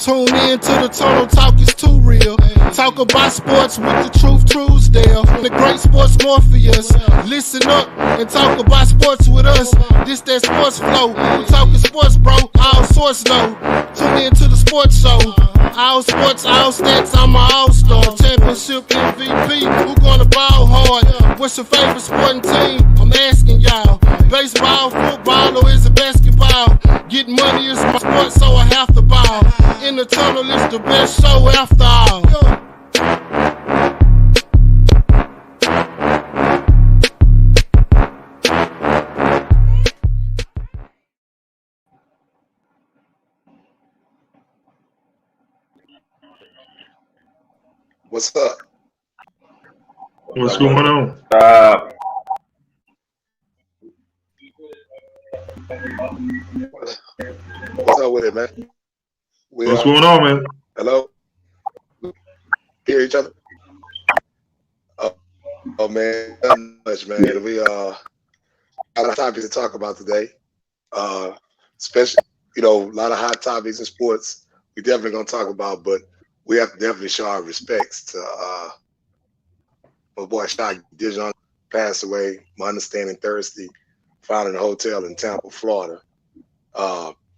Tune in to the Total Talk, is too real. Talk about sports with the truth, Truesdale. The Great Sports Morpheus. Listen up and talk about sports with us. This that sports flow. We talking sports, bro. All sorts though. Tune in to the sports show. All sports, all stats, I'm an all-star. Championship MVP, who gonna ball hard? What's your favorite sporting team? I'm asking y'all. Baseball, football, or is it basketball? Getting money is my sport, so I have to ball. In the tunnel, it's the best show after all. What's up? What's going on? What's up with it, man? What's going on, man? Hello? Hear each other? Oh man, not much, man. We got a lot of topics to talk about today. Especially, a lot of hot topics in sports. We definitely gonna talk about, but we have to definitely show our respects to my boy Shaq Dijon passed away. My understanding Thursday, found in a hotel in Tampa, Florida.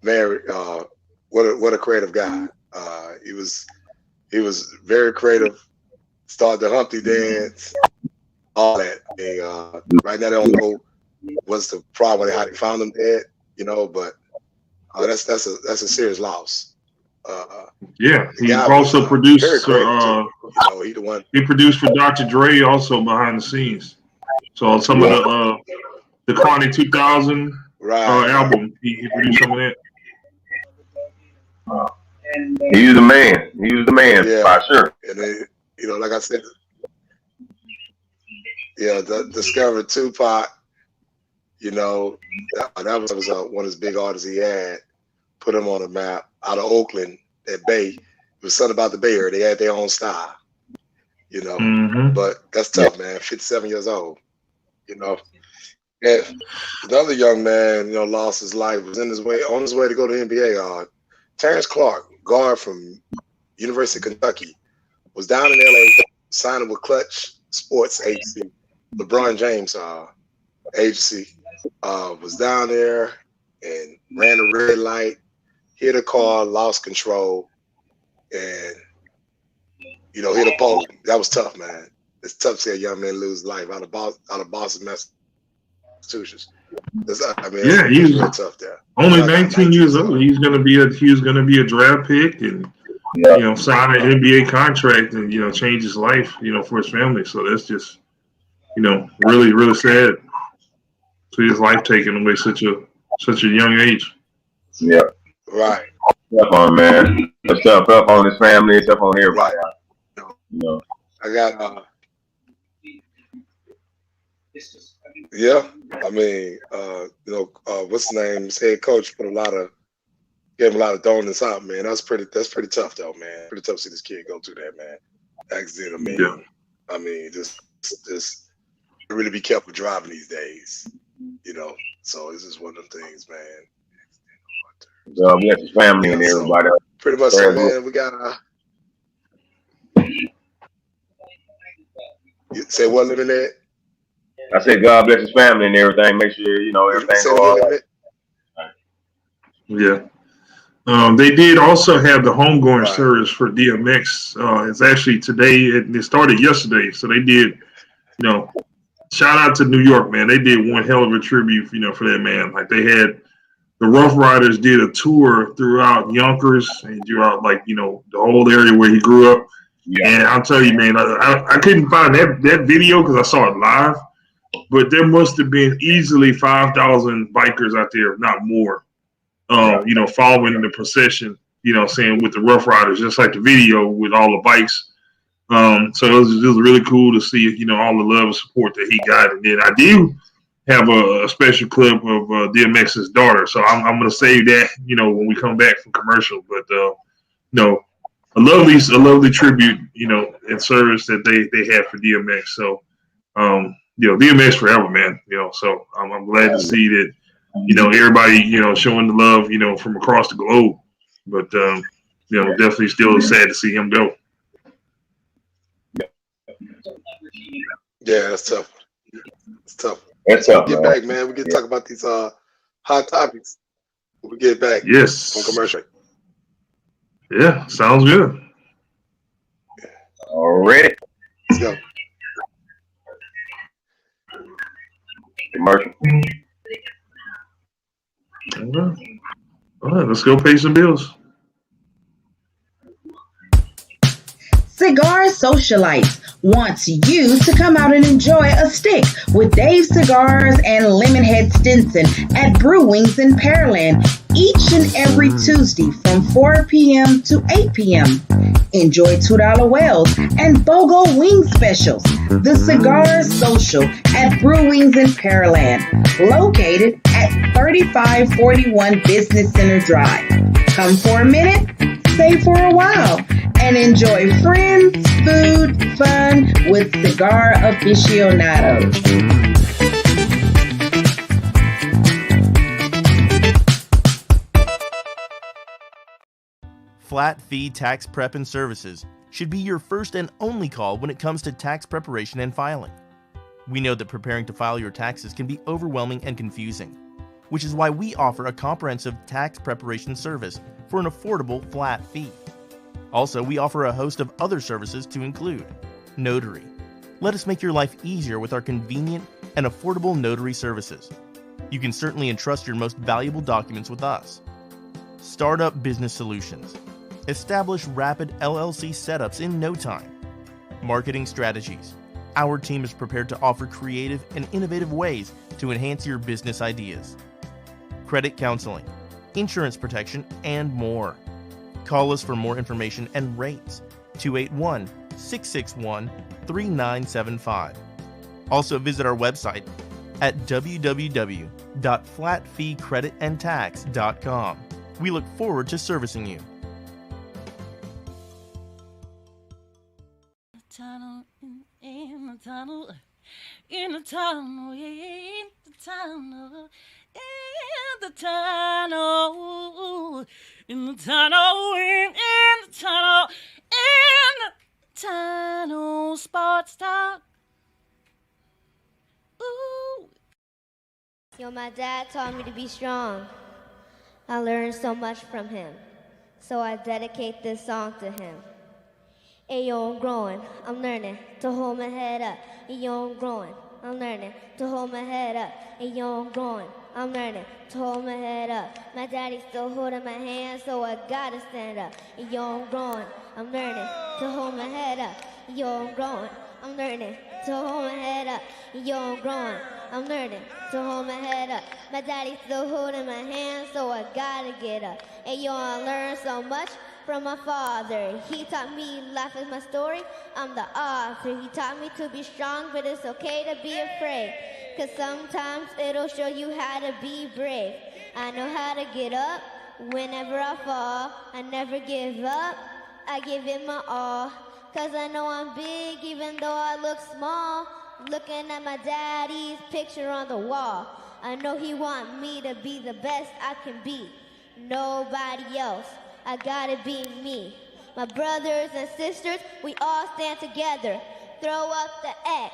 Man, what a creative guy. He was very creative. Started the Humpty dance, all that. Right now they don't know what's the problem, how they found him dead, but that's a serious loss. Yeah, he also produced. He the one. He produced for Dr. Dre also behind the scenes. So some of the Chronic 2000 album, he produced some of that. He was the man. He was the man, for sure. And then, like I said, discovered Tupac. That was one of his big artists he had. Put him on the map out of Oakland, that Bay. It was something about the Bay Area. They had their own style, But that's tough, man. 57 years old, And another young man, lost his life. Was on his way to go to the NBA. Terrence Clark, guard from University of Kentucky, was down in LA signing with Clutch Sports Agency, LeBron James agency. Was down there and ran a red light, hit a car, lost control, and hit a pole. That was tough, man. It's tough to see a young man lose life out of Boston, Massachusetts. He was really tough there. Only 19 years old. He was gonna be a draft pick and sign an NBA contract and change his life for his family. So that's just really, really sad. See his life taken away such a young age. Yeah. Right. Tough on, man. It's tough on his family. It's tough on everybody. Right. I got yeah. I mean, what's his name? His head coach gave him a lot of donuts out, man. That's pretty tough though, man. Pretty tough to see this kid go through that, man. Accident, I mean, just really be careful driving these days, So it's just one of them things, man. We have his family and everybody. Pretty much, so, man. We got You say what, Lemonhead? I said, God bless his family and everything. Make sure everything go all right. Yeah. They did also have the homegoing service for DMX. It's actually today. It started yesterday, so they did. Shout out to New York, man. They did one hell of a tribute, for that man. Like they had the Rough Riders did a tour throughout Yonkers and throughout the whole area where he grew up. Yeah. And I'll tell you, man, I couldn't find that video because I saw it live, but there must have been easily 5,000 bikers out there, if not more. Following the procession, saying with the Rough Riders, just like the video with all the bikes. So it was just really cool to see, all the love and support that he got. And then I do have a special clip of DMX's daughter. So I'm going to save that, when we come back from commercial. But, a lovely tribute, and service that they had for DMX. So, DMX forever, man. So I'm glad to see that, everybody, showing the love, from across the globe. But definitely still sad to see him go. Yeah, that's tough. It's tough. That's We'll tough, get man. back, man. We can talk about these hot topics. We'll get back from Yes. commercial. Yeah, sounds good. Already. Let's go. Commercial. All right, let's go pay some bills. Cigar Socialites wants you to come out and enjoy a stick with Dave Cigars and Lemonhead Stinson at Brew Wings in Pearland each and every Tuesday from 4 p.m. to 8 p.m. Enjoy $2 wells and BOGO wing specials. The Cigar Social at Brew Wings in Pearland, located at 3541 Business Center Drive. Come for a minute, stay for a while, and enjoy friends, food, fun with cigar aficionados. Flat Fee Tax Prep and Services should be your first and only call when it comes to tax preparation and filing. We know that preparing to file your taxes can be overwhelming and confusing, which is why we offer a comprehensive tax preparation service for an affordable flat fee. Also, we offer a host of other services to include notary. Let us make your life easier with our convenient and affordable notary services. You can certainly entrust your most valuable documents with us. Startup Business Solutions. Establish rapid LLC setups in no time. Marketing strategies. Our team is prepared to offer creative and innovative ways to enhance your business ideas. Credit counseling, insurance protection, and more. Call us for more information and rates. 281-661-3975. Also visit our website at www.flatfeecreditandtax.com. We look forward to servicing you. In the tunnel, in the tunnel, in the tunnel, in the tunnel, in the tunnel, in the tunnel, in the tunnel, sports talk. Ooh. Yo, my dad taught me to be strong. I learned so much from him, so I dedicate this song to him. Ayo, I'm growing, I'm learning to hold my head up. Ayo, I'm growing, I'm learning to hold my head up. Ayo, I'm growing, I'm learning to hold my head up. My daddy's still holding my hand, so I gotta stand up. Ayo, I'm growing, I'm learning to hold my head up. Ayo, I'm growing, I'm learning to hold my head up. Ayo, I'm growing, I'm learning to hold my head up. My daddy's still holding my hand, so I gotta get up. Ayo, I learned so much from my father. He taught me life is my story, I'm the author. He taught me to be strong, but it's okay to be afraid. Cause sometimes it'll show you how to be brave. I know how to get up whenever I fall. I never give up, I give it my all. Cause I know I'm big even though I look small. Looking at my daddy's picture on the wall, I know he want me to be the best I can be. Nobody else, I gotta be me. My brothers and sisters, we all stand together. Throw up the X,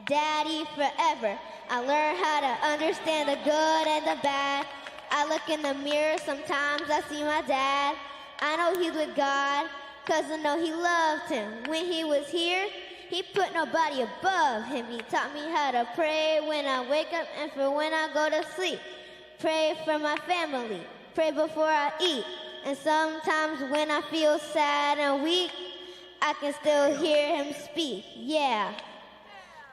daddy forever. I learned how to understand the good and the bad. I look in the mirror, sometimes I see my dad. I know he's with God, cause I know he loved him. When he was here, he put nobody above him. He taught me how to pray when I wake up and for when I go to sleep. Pray for my family, pray before I eat. And sometimes when I feel sad and weak, I can still hear him speak, yeah.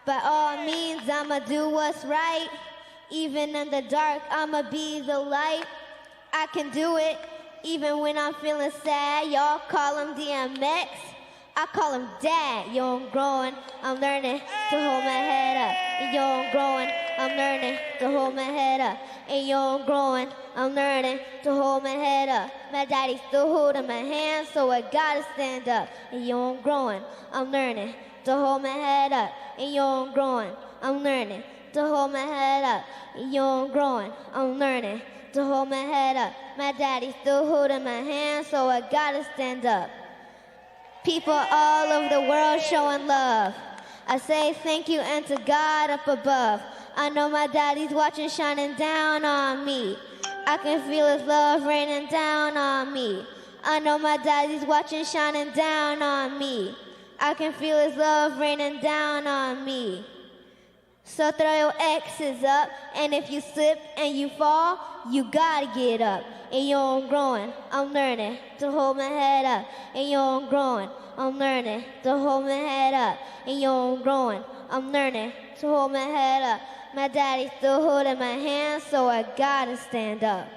By all means, I'ma do what's right. Even in the dark, I'ma be the light. I can do it, even when I'm feeling sad. Y'all call him DMX, I call him Dad. Yo, I'm growing, I'm learning to hold my head up. Yo, I'm growing, I'm learning to hold my head up. And yo, I'm growing, I'm learning to hold my head up. My daddy's still holding my hand, so I gotta stand up. And yo, I'm growing, I'm learning to hold my head up. And yo, I'm growing, I'm learning to hold my head up. And yo, I'm growing, I'm learning to hold my head up. My daddy's still holding my hand, so I gotta stand up. People all over the world showing love. I say thank you and to God up above. I know my daddy's watching, shining down on me. I can feel his love raining down on me. I know my daddy's watching, shining down on me. I can feel his love raining down on me. So throw your X's up, and if you slip and you fall, you gotta get up. And yo, I'm growing, I'm learning to hold my head up. And yo, I'm growing, I'm learning to hold my head up. And yo, I'm growing, I'm learning to hold my head up. My daddy's still holding my hand, so I gotta stand up.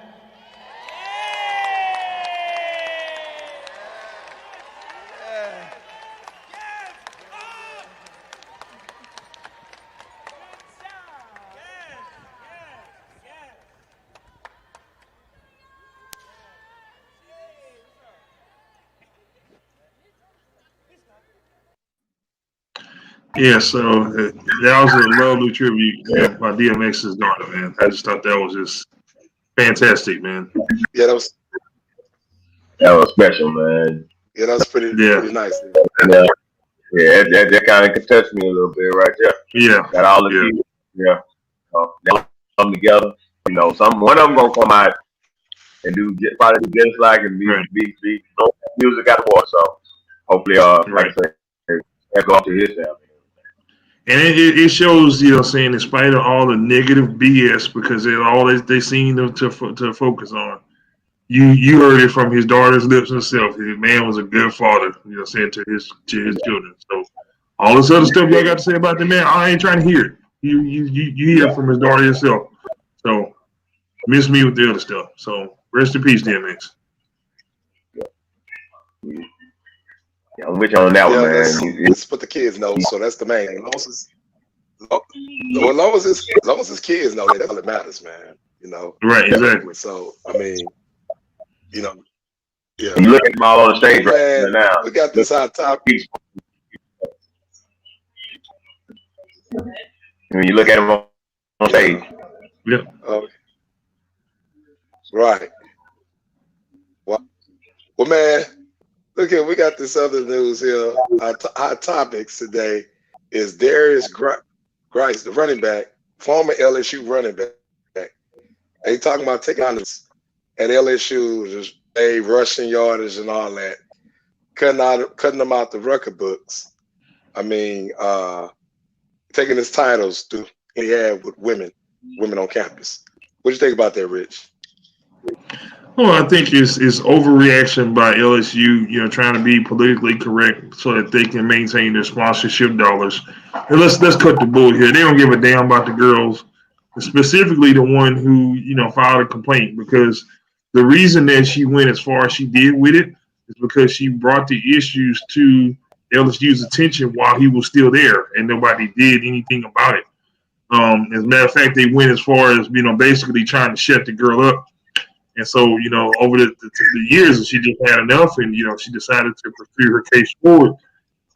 Yeah, so that was a lovely tribute by DMX's daughter, man. I just thought that was just fantastic, man. Yeah, that was special, man. Yeah, that was pretty nice. That kind of touched me a little bit right there. Yeah, got all the kids. Yeah, they come together. You know, one of them gonna come out and probably do just like and be music out of war. So hopefully, like I say, that go up to his family. And it shows, you know, saying in spite of all the negative BS, because it's all they seem to focus on. You heard it from his daughter's lips himself. His man was a good father, you know, saying to his children. So all this other stuff y'all got to say about the man, I ain't trying to hear it. You hear it from his daughter yourself. So miss me with the other stuff. So rest in peace, DMX. Yeah, I'm with you on that one, man. Let's put the kids know. So that's the main thing. As long as his kids know, that's all that matters, man. You know. Right. Exactly. So I mean, you know, yeah. You look at them all on the stage right now. We got this hot topic. When you look at them on stage. Yeah. Right. Well, man. Look here, we got this other news here. Our topics today is Darius Grice, the running back, former LSU running back. They talking about taking on this at LSU, just rushing yardage and all that, cutting them out the record books. I mean, taking his titles he had with women on campus. What do you think about that, Rich? Well, I think it's overreaction by LSU, you know, trying to be politically correct so that they can maintain their sponsorship dollars. And let's cut the bull here. They don't give a damn about the girls, specifically the one who, you know, filed a complaint, because the reason that she went as far as she did with it is because she brought the issues to LSU's attention while he was still there, and nobody did anything about it. As a matter of fact, they went as far as, you know, basically trying to shut the girl up. And so, you know, over the years, she just had enough, and, you know, she decided to pursue her case forward.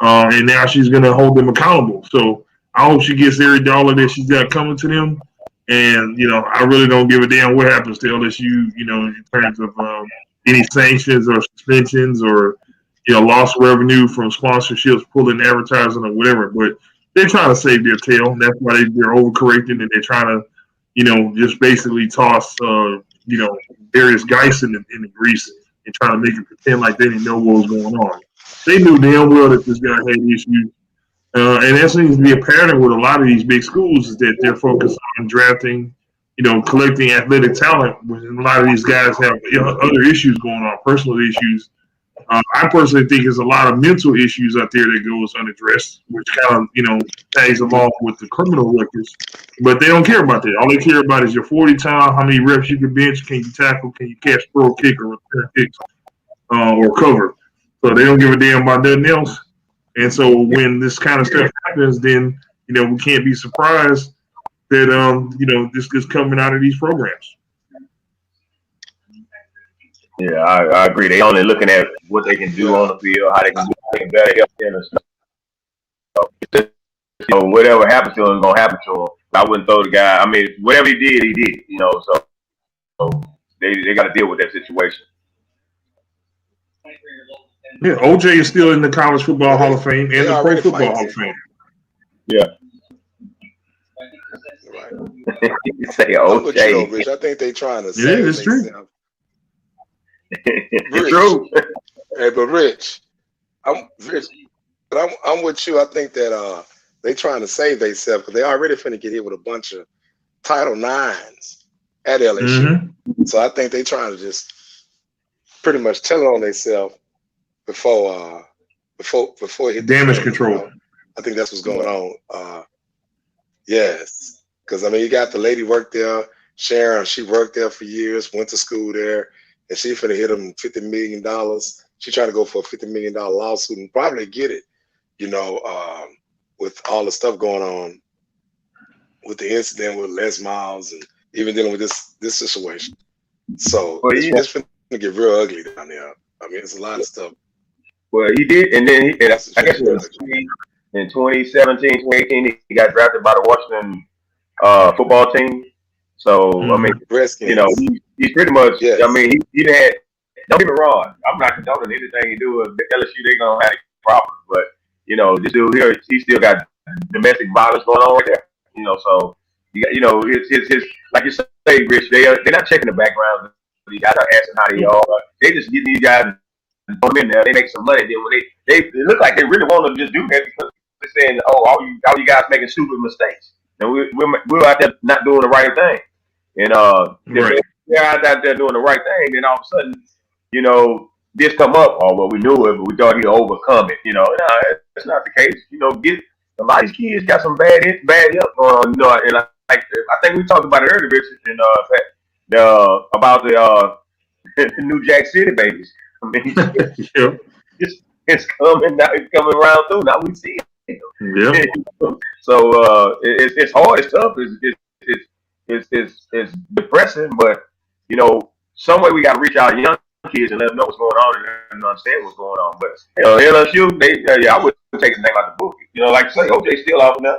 And now she's going to hold them accountable. So I hope she gets every dollar that she's got coming to them. And, you know, I really don't give a damn what happens to LSU, you know, in terms of any sanctions or suspensions or, you know, lost revenue from sponsorships, pulling advertising or whatever. But they're trying to save their tail. And that's why they're overcorrecting, and they're trying to, you know, just basically toss, you know, Darius Geis in the grease and trying to make it pretend like they didn't know what was going on. They knew damn well that this guy had issues. And that seems to be a pattern with a lot of these big schools, is that they're focused on drafting, you know, collecting athletic talent, when a lot of these guys have other issues going on, personal issues. I personally think there's a lot of mental issues out there that goes unaddressed, which kind of, you know, tags along with the criminal records. But they don't care about that. All they care about is your 40 time, how many reps you can bench, can you tackle, can you catch, throw a kick, or return kicks, or cover. So they don't give a damn about nothing else. And so when this kind of stuff happens, then, you know, we can't be surprised that, you know, this is coming out of these programs. Yeah, I agree. They only looking at what they can do on the field, how they can do it better help them and stuff. So, you know, whatever happens to him is gonna happen to him. I wouldn't throw the guy. I mean, whatever he did, you know. So they got to deal with that situation. Yeah, OJ is still in the College Football Hall of Fame and the Pro Football Hall of Fame. Yeah. Right. You say OJ. Rich. I think they trying to save it's true. It's true. Hey, but Rich, I'm with you. I think that they trying to save themselves because they already finna get hit with a bunch of Title IXs at LSU. Mm-hmm. So I think they trying to just pretty much tell it on themselves before it hit damage control. You know? I think that's what's going on. Yes, because I mean you got the lady worked there, Sharon. She worked there for years, went to school there, and she finna hit them $50 million. She trying to go for a $50 million lawsuit and probably get it. You know, with all the stuff going on with the incident with Les Miles and even dealing with this situation. So it's finna get real ugly down there. I mean, it's a lot of stuff. Well, he did, and then I guess it was in 2017, 2018, he got drafted by the Washington football team. So, I mean, Redskins. You know, he's pretty much, yes. I mean, he had, don't get me wrong, I'm not condoning anything he do with LSU, they're going to have problems. But, you know, this dude here, he still got domestic violence going on right there. You know, so, you know, his like you say, Rich, they're not checking the background. You got to asking how they are. They just get these guys and put them in there. They make some money. Then when they look like they really want to just do that because they're saying, "Oh, all you guys making stupid mistakes," and we're out there not doing the right thing. And right. they're out there doing the right thing. Then all of a sudden, you know, this come up. Oh, well, we knew it, but we thought he'd overcome it. You know, that's not the case. You know, a lot of these kids got some bad help going on. You know, and I think we talked about it earlier, Richard, and about the New Jack City babies. I mean, it's coming now. It's coming around through. Now we see it. Yeah. So it's hard. It's tough. It's depressing. But you know, some way we got to reach out to young kids and let them know what's going on and understand what's going on. But you know, LSU, I wouldn't take his name out the book. You know, like you say, OJ still out now.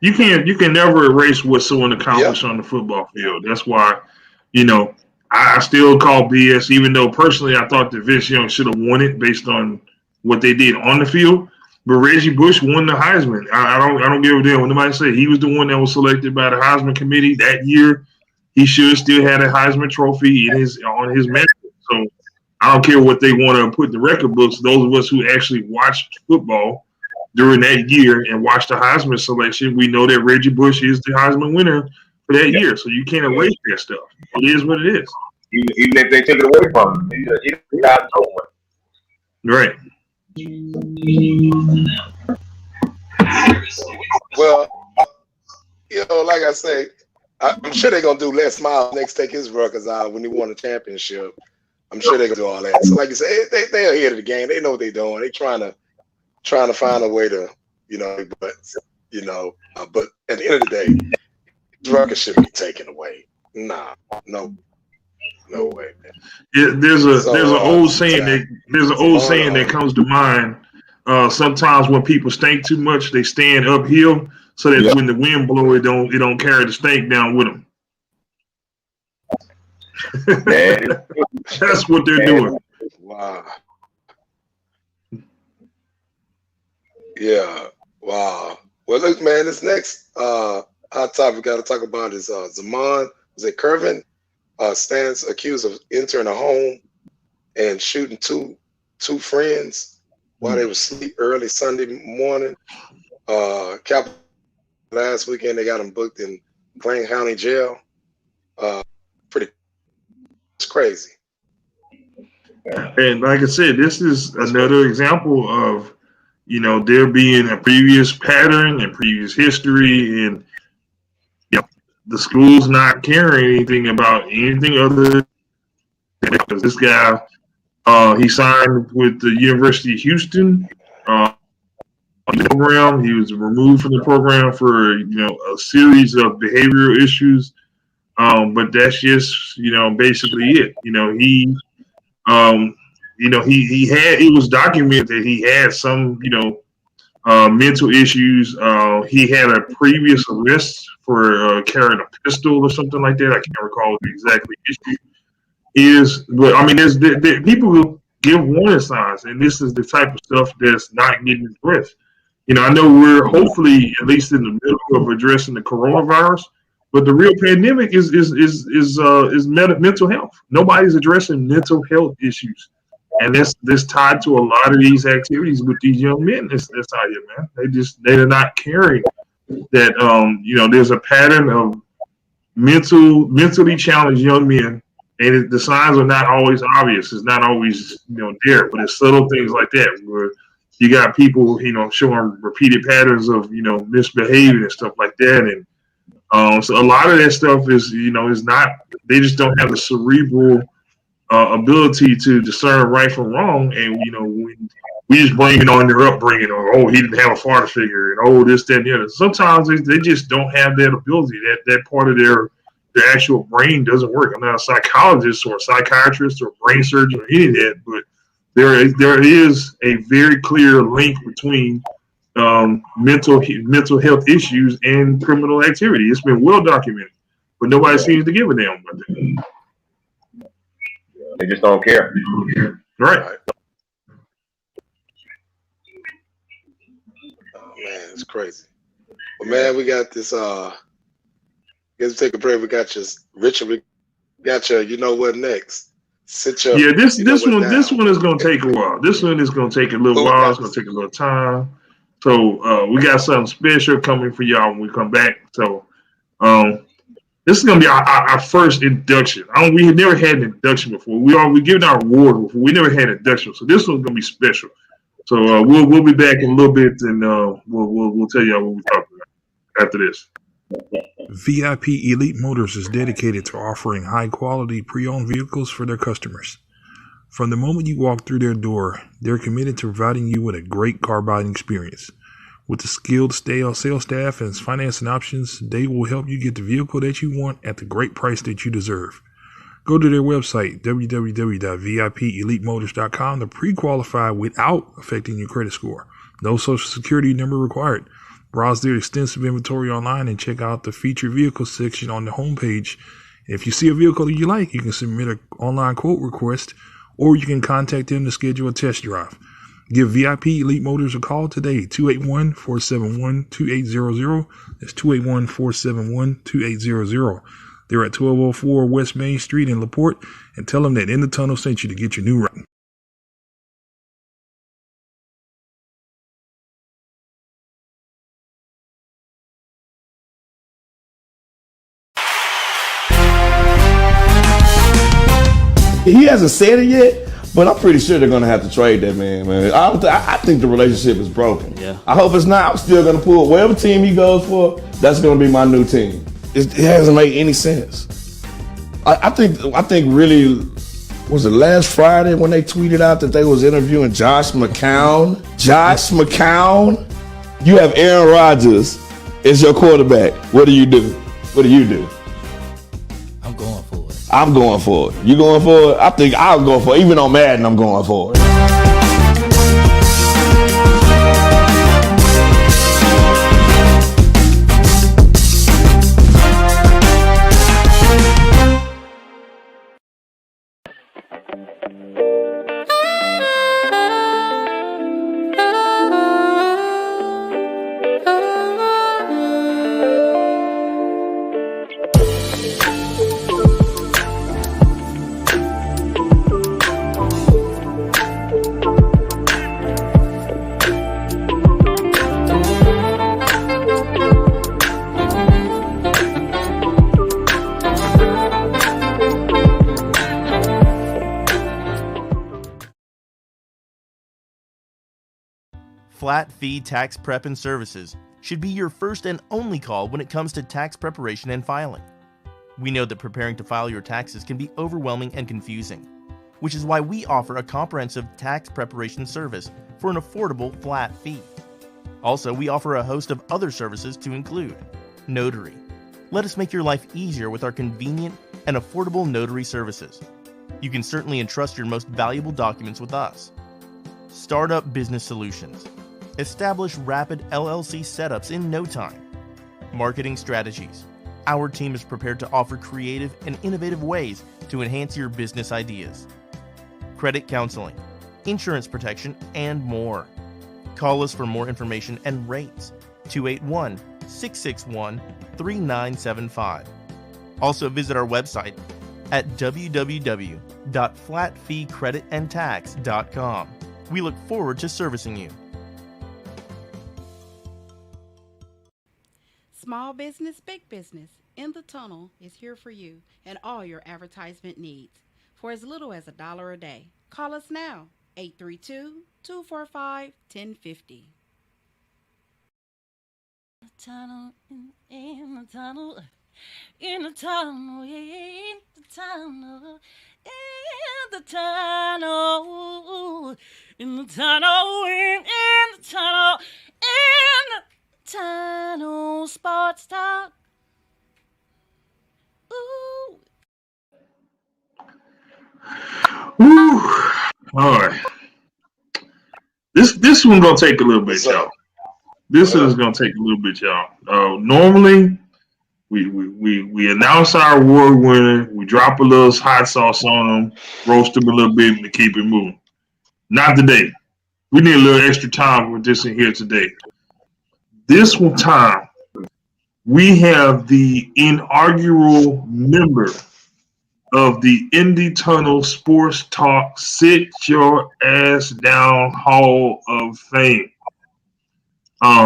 You can never erase what someone accomplished on the football field. That's why, you know, I still call BS, even though personally I thought that Vince Young should have won it based on what they did on the field. But Reggie Bush won the Heisman. I don't give a damn what nobody say. He was the one that was selected by the Heisman committee that year. He should still had a Heisman trophy on his mantle. So I don't care what they want to put in the record books. Those of us who actually watched football during that year and watched the Heisman selection, we know that Reggie Bush is the Heisman winner for that year. So you can't erase that stuff. It is what it is. Even if they take it away from him, he's not right. Well, you know, like I say, I'm sure they're gonna do Les Miles next, take his records out when he won a championship. I'm sure they're gonna do all that. So, like you say, they're ahead of the game. They know what they're doing. They're trying to find a way to, you know, but at the end of the day, the record should be taken away. Nah, no way, man. Yeah, there's an old saying that comes to mind. Sometimes when people stink too much, they stand uphill so that when the wind blows, it don't carry the stink down with them. That's what they're doing. Wow. Yeah. Wow. Well, look, man. This next hot topic we got to talk about is Zaman. Is it Curvin? Stands accused of entering a home and shooting two friends while they were asleep early Sunday morning. Capital last weekend they got him booked in Blaine County Jail. It's crazy. And like I said, this is another example of, you know, there being a previous pattern and previous history, and the school's not caring anything about anything other than because this guy, he signed with the University of Houston program. He was removed from the program for, you know, a series of behavioral issues. But that's just, you know, basically it. You know, he had, it was documented that he had some, you know, mental issues. He had a previous arrest for carrying a pistol or something like that. I can't recall what the exactly issue is, but I mean, people will give warning signs, and this is the type of stuff that's not getting addressed. I know we're hopefully at least in the middle of addressing the coronavirus, but the real pandemic is mental health. Nobody's addressing mental health issues, and this tied to a lot of these activities with these young men. That's out here, man. They're not caring that there's a pattern of mentally challenged young men, and the signs are not always obvious. It's not always there, but it's little things like that where you got people showing repeated patterns of misbehaving and stuff like that, and so a lot of that stuff is is not. They just don't have the cerebral ability to discern right from wrong, and we just blame it on their upbringing, or he didn't have a father figure, and this, that, and the other. Sometimes they just don't have that ability. That part of their actual brain doesn't work. I'm not a psychologist or a psychiatrist or a brain surgeon or any of that, but there is a very clear link between mental health issues and criminal activity. It's been well documented, but nobody seems to give a damn about that. They just don't care. Right. Oh man, it's crazy. Well, man, we got this. Let's take a break. We got your Richard. We got your. You know what next? This one is going to take a while. This one is going to take a little while. It's going to take a little time. So we got something special coming for y'all when we come back. So this is going to be our first induction. We had never had an induction before. We given our award before. We never had an induction. So this one's going to be special. So we'll be back in a little bit, and we'll tell y'all what we're talking about after this. VIP Elite Motors is dedicated to offering high-quality pre-owned vehicles for their customers. From the moment you walk through their door, they're committed to providing you with a great car buying experience. With the skilled sales staff and financing options, they will help you get the vehicle that you want at the great price that you deserve. Go to their website, www.vipeliteMotors.com, to pre-qualify without affecting your credit score. No social security number required. Browse their extensive inventory online and check out the featured vehicles section on the homepage. If you see a vehicle that you like, you can submit an online quote request, or you can contact them to schedule a test drive. Give VIP Elite Motors a call today, 281-471-2800. That's 281-471-2800. They're at 1204 West Main Street in LaPorte, and tell them that In the Tunnel sent you to get your new ride. He hasn't said it yet, but I'm pretty sure they're going to have to trade that man. I think the relationship is broken. Yeah. I hope it's not. I'm still going to pull whatever team he goes for. That's going to be my new team. It hasn't made any sense. I think really, was it last Friday when they tweeted out that they was interviewing Josh McCown? Josh McCown? You have Aaron Rodgers as your quarterback. What do you do? What do you do? I'm going for it. I'm going for it. You going for it? I think I'll go for it. Even on Madden, I'm going for it. Flat Fee Tax Prep and Services should be your first and only call when it comes to tax preparation and filing. We know that preparing to file your taxes can be overwhelming and confusing, which is why we offer a comprehensive tax preparation service for an affordable flat fee. Also, we offer a host of other services to include notary. Let us make your life easier with our convenient and affordable notary services. You can certainly entrust your most valuable documents with us. Startup Business Solutions. Establish rapid LLC setups in no time. Marketing strategies. Our team is prepared to offer creative and innovative ways to enhance your business ideas. Credit counseling, insurance protection, and more. Call us for more information and rates. 281-661-3975. Also visit our website at www.flatfeecreditandtax.com. We look forward to servicing you. Small business, big business. In the Tunnel is here for you and all your advertisement needs for as little as $1 a day. Call us now, 832-245-1050. The tunnel, in the tunnel, in the tunnel, in the tunnel, in the tunnel, in the tunnel, in the tunnel, in the tunnel, sports talk. Ooh. Woo. All right. This one gonna take a little bit, y'all. This is gonna take a little bit, y'all. Normally, we announce our award winner, we drop a little hot sauce on them, roast them a little bit to keep it moving. Not today. We need a little extra time with this in here today. This one time, we have the inaugural member of the Indie Tunnel Sports Talk Sit Your Ass Down Hall of Fame.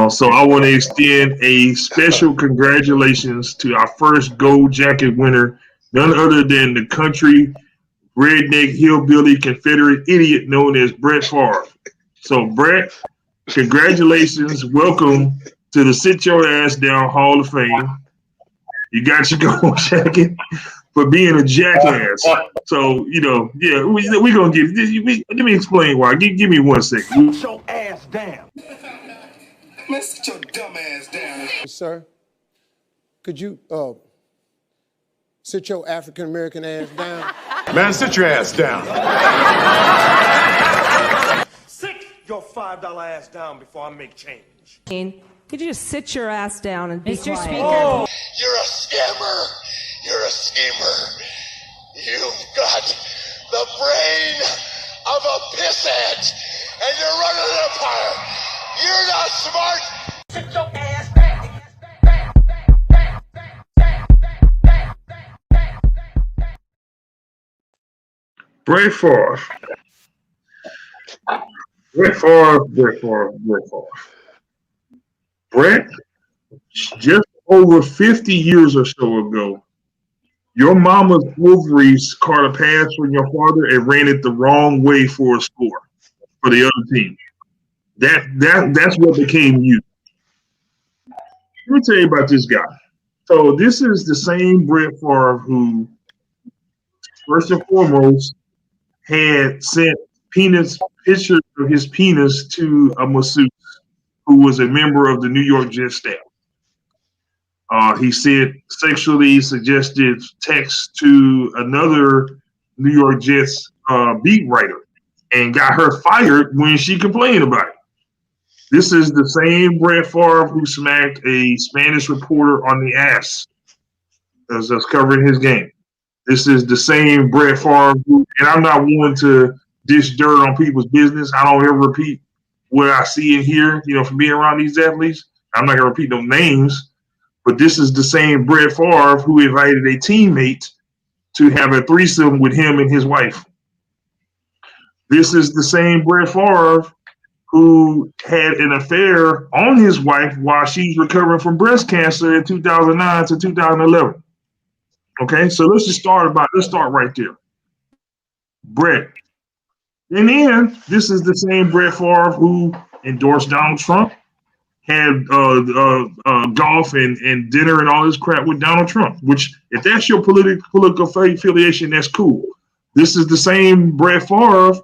So I want to extend a special congratulations to our first gold jacket winner, none other than the country redneck hillbilly Confederate idiot known as Brett Favre. So Brett, congratulations. Welcome to the Sit Your Ass Down Hall of Fame. You got your gold jacket for being a jackass. So, you know, yeah, we're going to give let me explain why. Give me 1 second. Sit your ass down. Man, sit your dumb ass down. Sir, could you sit your African-American ass down? Man, sit your ass down. Sit your $5 ass down before I make change. Could you just sit your ass down and be Mr. quiet? Speaker. Oh. You're a scammer. You're a schemer. You've got the brain of a pisshead, and you're running an empire. You're not smart. Sit your ass down. Brett Favre. Brett, just over 50 years or so ago, your mama's ovaries caught a pass from your father and ran it the wrong way for a score for the other team. That's what became you. Let me tell you about this guy. So this is the same Brett Favre who, first and foremost, had sent pictures of his penis to a masseuse who was a member of the New York Jets staff. He sent sexually suggestive texts to another New York Jets beat writer and got her fired when she complained about it. This is the same Brett Favre who smacked a Spanish reporter on the ass as was covering his game. This is the same Brett Favre who, and I'm not one to dish dirt on people's business. I don't ever repeat what I see and hear, from being around these athletes. I'm not going to repeat no names, but this is the same Brett Favre who invited a teammate to have a threesome with him and his wife. This is the same Brett Favre who had an affair on his wife while she's recovering from breast cancer in 2009 to 2011. Okay, so let's start right there. Brett. And then this is the same Brett Favre who endorsed Donald Trump, had golf and dinner and all this crap with Donald Trump, which if that's your political affiliation, that's cool. This is the same Brett Favre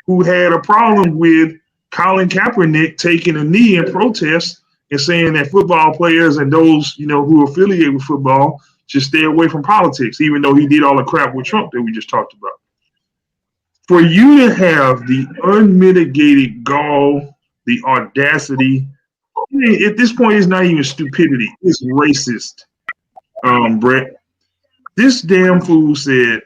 who had a problem with Colin Kaepernick taking a knee in protest and saying that football players and those, who affiliate with football should stay away from politics, even though he did all the crap with Trump that we just talked about. For you to have the unmitigated gall, the audacity. At this point, it's not even stupidity. It's racist, Brett. This damn fool said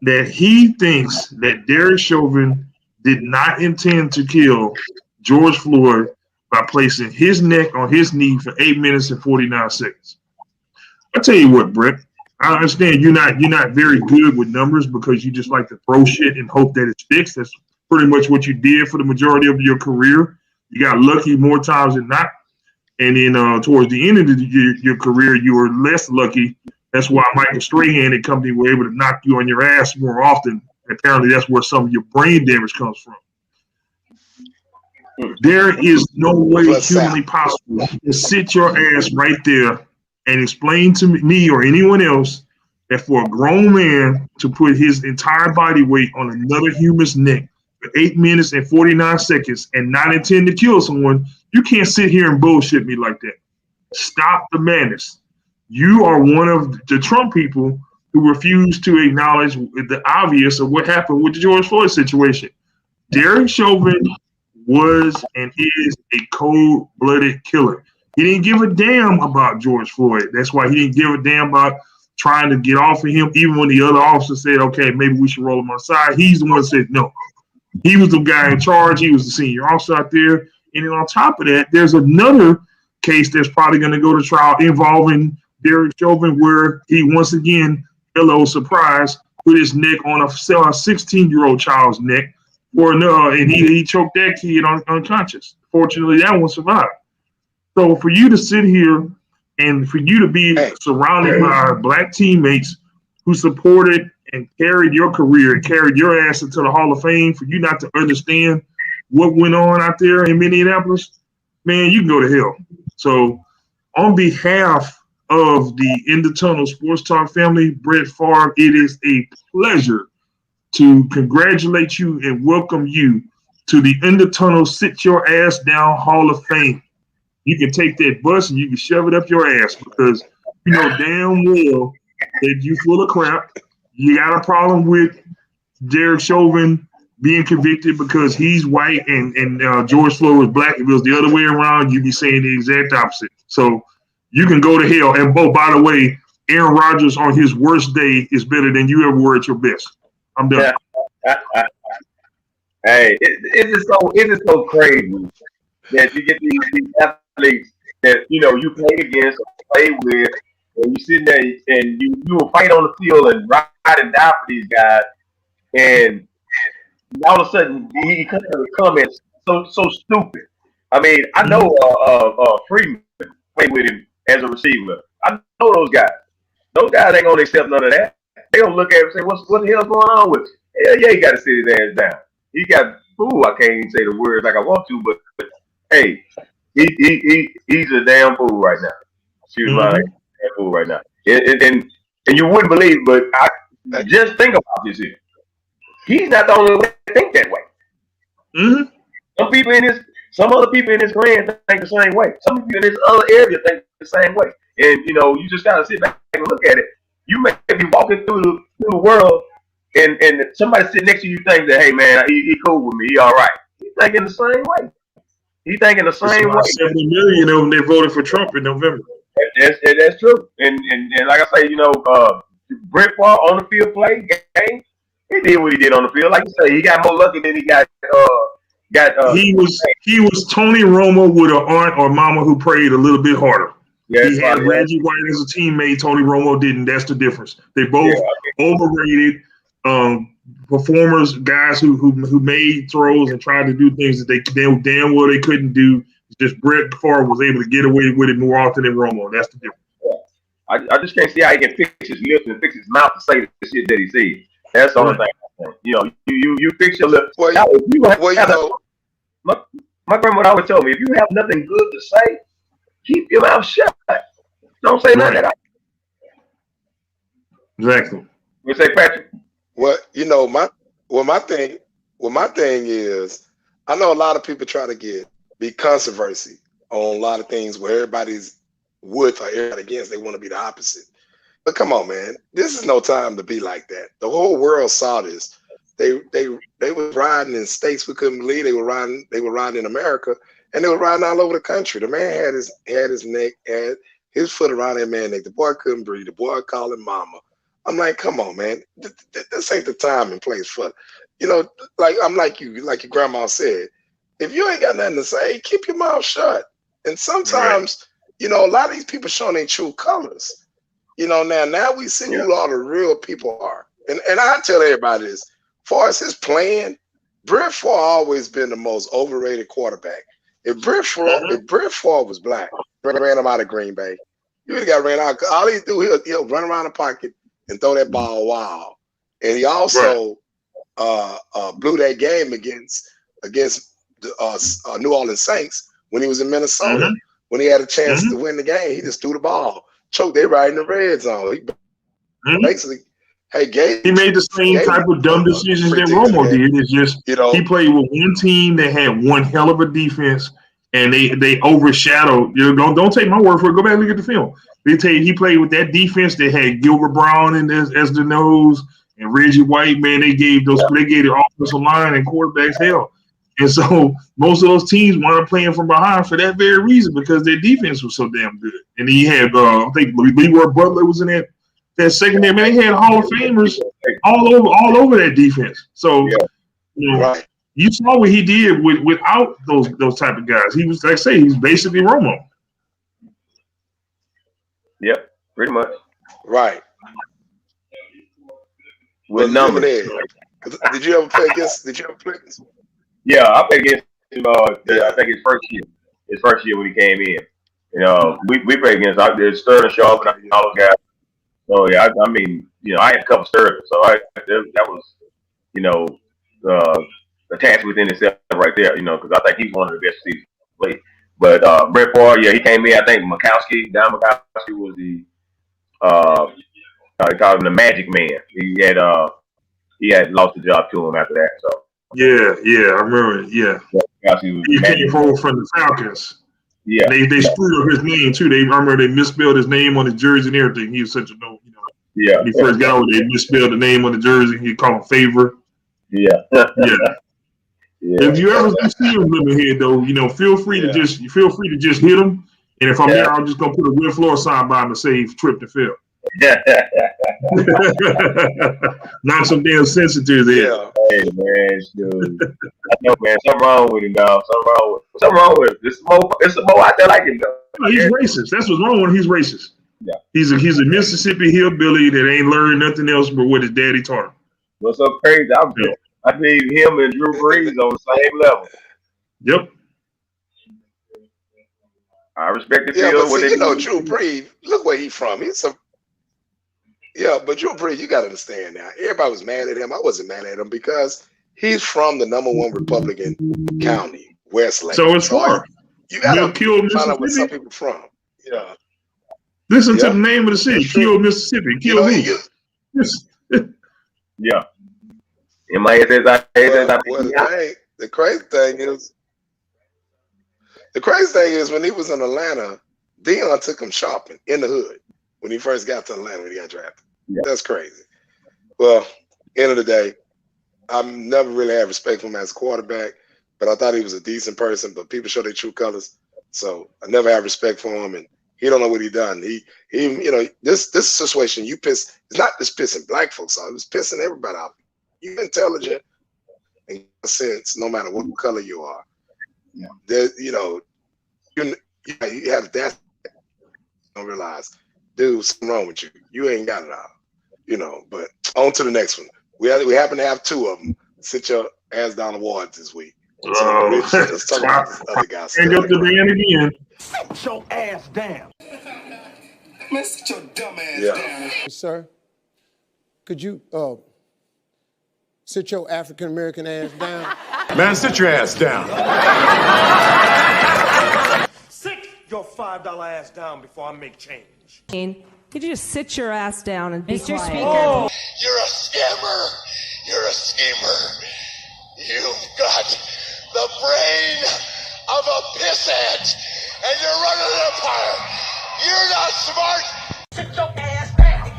that he thinks that Derek Chauvin did not intend to kill George Floyd by placing his neck on his knee for 8 minutes and 49 seconds. I tell you what, Brett, I understand you're not very good with numbers because you just like to throw shit and hope that it sticks. That's pretty much what you did for the majority of your career. You got lucky more times than not. And then towards the end of your career, you were less lucky. That's why Michael Strahan and company were able to knock you on your ass more often. Apparently, that's where some of your brain damage comes from. There is no way humanly possible to sit your ass right there and explain to me or anyone else that for a grown man to put his entire body weight on another human's neck for 8 minutes and 49 seconds and not intend to kill someone, you can't sit here and bullshit me like that. Stop the madness. You are one of the Trump people who refuse to acknowledge the obvious of what happened with the George Floyd situation. Derek Chauvin was and is a cold-blooded killer. He didn't give a damn about George Floyd. That's why he didn't give a damn about trying to get off of him, even when the other officer said, okay, maybe we should roll him on the side. He's the one that said no. He was the guy in charge. He was the senior officer out there. And then on top of that, there's another case that's probably going to go to trial involving Derek Chauvin, where he once again, hello, surprise, put his neck on a 16-year-old child's neck, and he choked that kid unconscious. Fortunately, that one survived. So for you to sit here and for you to be surrounded by black teammates who supported and carried your career and carried your ass into the Hall of Fame, for you not to understand what went on out there in Minneapolis, man, you can go to hell. So on behalf of the In the Tunnel Sports Talk family, Brett Favre, it is a pleasure to congratulate you and welcome you to the In the Tunnel Sit Your Ass Down Hall of Fame. You can take that bus and you can shove it up your ass because you know damn well that you full of crap. You got a problem with Derek Chauvin being convicted because he's white and George Floyd was black. If it was the other way around, you'd be saying the exact opposite. So you can go to hell. And by the way, Aaron Rodgers on his worst day is better than you ever were at your best. I'm done. Hey, it is so crazy that you get these athletes that you play against, or play with, and you sit there and you will fight on the field and ride and die for these guys, and all of a sudden he comes with comments so stupid. I mean, I know Freeman played with him as a receiver. I know those guys. Those guys ain't gonna accept none of that. They gonna look at him and say, "What the hell's going on with you?" Hell yeah, he got to sit his ass down. He got I can't even say the words like I want to, but hey, he's a damn fool right now. Excuse my damn fool right now. And you wouldn't believe, but I just think about this here. He's not the only one that think that way. Mm-hmm. Some other people in this clan think the same way. Some people in this other area think the same way. And you just gotta sit back and look at it. You may be walking through the world, and somebody sitting next to you think that, hey man, he cool with me, he all right. He's thinking the same way. He's thinking the same way. 70 million of them, they voted for Trump in November. That's true. And like I say, Brett Favre on the field play game, he did what he did on the field. Like you say, he got more lucky than he got. He was Tony Romo with an aunt or mama who prayed a little bit harder. Yeah, he had Reggie White as a teammate. Tony Romo didn't. That's the difference. They both overrated performers, guys who made throws and tried to do things that they damn well they couldn't do. Just Brett Favre was able to get away with it more often than Romo. That's the difference. I just can't see how he can fix his lips and fix his mouth to say the shit that he sees. That's the only thing. You fix your lips. My grandmother always told me, if you have nothing good to say, keep your mouth shut. Don't say nothing at all. Exactly. You say, Patrick? Well, my thing is, I know a lot of people try to be controversy on a lot of things where everybody's with or everybody against. They want to be the opposite. But come on, man, this is no time to be like that. The whole world saw this. they were riding in states we couldn't believe they were riding in America, and they were riding all over the country. The man had his neck, had his foot around that man's neck. The boy couldn't breathe. The boy called him mama. I'm like, come on, man. This ain't the time and place for, like your grandma said, if you ain't got nothing to say, keep your mouth shut. And sometimes, a lot of these people showing their true colors. Now we see who all the real people are. And I tell everybody this, as far as his playing, Brett Favre always been the most overrated quarterback. If Brett Favre was black, ran him out of Green Bay, he would have got ran out. All he do, he'll run around the pocket and throw that ball wild. And he also blew that game against the New Orleans Saints when he was in Minnesota. When he had a chance to win the game, he just threw the ball. Choked, they right in the red zone. He basically, he made the same type of dumb decisions that Romo did. It's just he played with one team that had one hell of a defense, and they overshadowed. Don't take my word for it. Go back and look at the film. They tell you he played with that defense that had Gilbert Brown as the nose and Reggie White. Man, they gave the offensive line and quarterbacks hell. And so most of those teams wound up playing from behind for that very reason, because their defense was so damn good. And he had, I think Leroy Butler was in that secondary. Man, they had Hall of Famers all over that defense. So, you saw what he did without those type of guys. He was, like I say, he's basically Romo. Yep, pretty much. Right. With numbers. Did you ever play against? Yeah, I played against him. I think his first year. His first year when he came in. We played against Sterling Sharp and all those guys. So yeah, I mean, I had a couple Sterling, so that was, a task within itself right there. Because I think he's one of the best seasons played. But Brett Favre, he came in. I think Don Majkowski was the they called him the Magic Man. He had lost the job to him after that. So. Yeah, I remember it. Yeah, he came forward from the Falcons. Yeah, they screwed up his name too. I remember they misspelled his name on his jersey and everything. He was such a Yeah, when he first got over, they misspelled the name on the jersey. He called him Favor. Yeah. If you ever see him Lemonhead though, feel free to just hit him. And if I'm there, I'm just gonna put a Will Floor sign by him and say trip to Phil. Knock some damn sensitive there. Yeah. Hey man, dude. I know, man. Something wrong with him, dog. Something wrong with him. There's some more out there like him, though. No, he's racist. That's what's wrong with him. He's racist. Yeah. He's a Mississippi hillbilly that ain't learned nothing else but what his daddy taught him. What's so crazy? I believe him and Drew Brees on the same level. Yep. I respect the field. But see, Drew Brees, look where he's from. But Drew Brees, you got to understand now. Everybody was mad at him. I wasn't mad at him because he's from the #1 Republican county, Westlake. So it's far. You got to find out where some people from. Yeah. Listen to the name of the city, Kill, Mississippi. Kill who? Yeah. In my head, the crazy thing is when he was in Atlanta, Deion took him shopping in the hood when he first got to Atlanta when he got drafted. Yeah. That's crazy. Well, end of the day, I've never really had respect for him as a quarterback, but I thought he was a decent person, but people show their true colors. So I never had respect for him, and he don't know what he done. He this situation, it's not just pissing black folks off, it's pissing everybody off. You're intelligent and you have sense no matter what color you are. Yeah. You have that. Don't realize, dude, something wrong with you. You ain't got it all. But on to the next one. We happen to have two of them. Sit your ass down awards this week. Let's talk about this other guy. Hang up the man again. Sit your ass down. Man, sit your dumb ass down. Sir, could you sit your African American ass down? Man, sit your ass down. Sit your $5 ass down before I make change. Could you just sit your ass down and be Mr. quiet? Speaker. Oh. You're a scammer. You're a schemer. You've got the brain of a pissant, and you're running an empire. You're not smart. Sit your ass down.